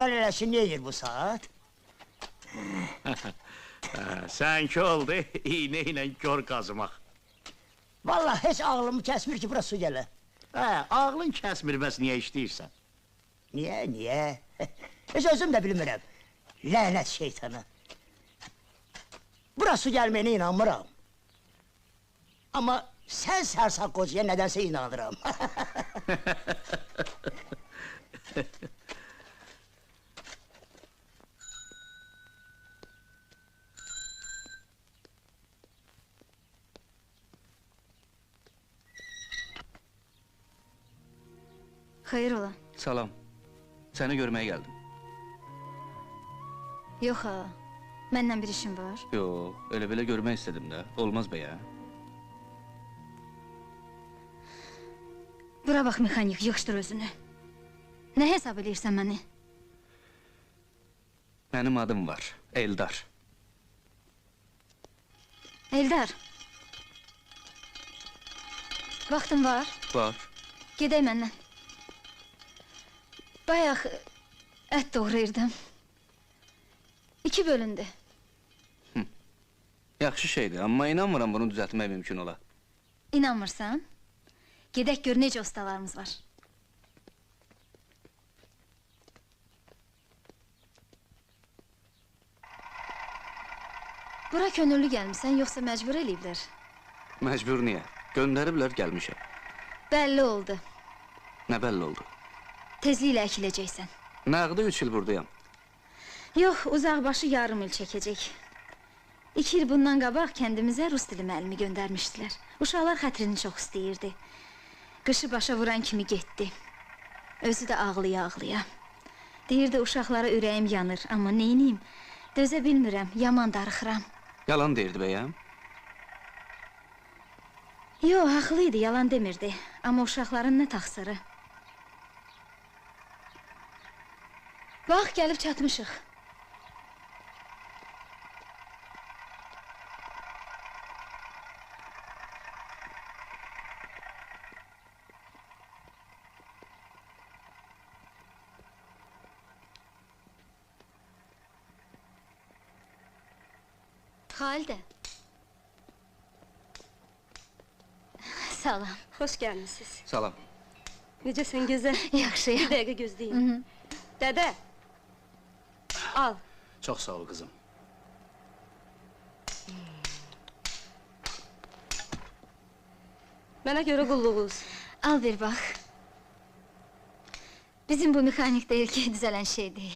Eləsin, neyir bu saat? Sənki oldu, iğne ilə gör qazımaq. Vallahi heç ağlımı kəsmir ki, bura su gələ. Ağlın kəsmir, bəs niyə işləyirsən? Niyə? Heç özüm də bilmirəm. Lənət şeytana. Bura su gəlməyinə inanmıram. Amma sən sərsaq qocaya nədənsə inanıram. Xeyir ola. Salam. Səni görməyə gəldim. Yox ha, məndən bir işim var. Yox, elə belə görmək istədim də. Olmaz bəyə. Bura bax, mexanik, yığışdır özünü. Nə hesab edirsən məni? Mənim adım var, Eldar. Eldar. Vaxtın var? Var. Gedək məndən. Bayaq ət doğrayırdım. 2 bölündü. Yaxşı şeydir, amma inanmıram bunu düzəltmək mümkün ola. İnanmırsan? Gedək gör necə ustalarımız var. Bura könüllü gəlmisən, yoxsa məcbur eləyiblər? Məcbur niyə? Göndəriblər, gəlmişəm. Bəlli oldu. Nə bəlli oldu? Tezliklə əkiləcəksən. Nəğdə 3 il buradayam. Yox, uzaqbaşı yarım il çəkəcək. 2 il bundan qabaq kəndimizə rus dili müəllimi göndərmişdilər. Uşaqlar xətrini çox istəyirdi. Qışı başa vuran kimi getdi. Özü də ağlaya-ağlaya. Deyirdi, uşaqlara ürəyim yanır, amma neyniyim? Dözə bilmirəm, yaman darıxıram. Yalan deyirdi bəyəm? Yox, haqlıydı, yalan demirdi. Amma uşaqların nə taxsırı. Bax, gəlib çatmışıq. Xalidə. Salam. Hoş gelmişsiniz. Salam. Necəsən gözəl? Yaxşıyam. Bir dəqiqə gözləyin. Dədə. Al. Çox sağ ol, qızım. Mənə görə qulluğunuz. Al bir bax. Bizim bu mexanik deyil ki, düzələn şey deyil.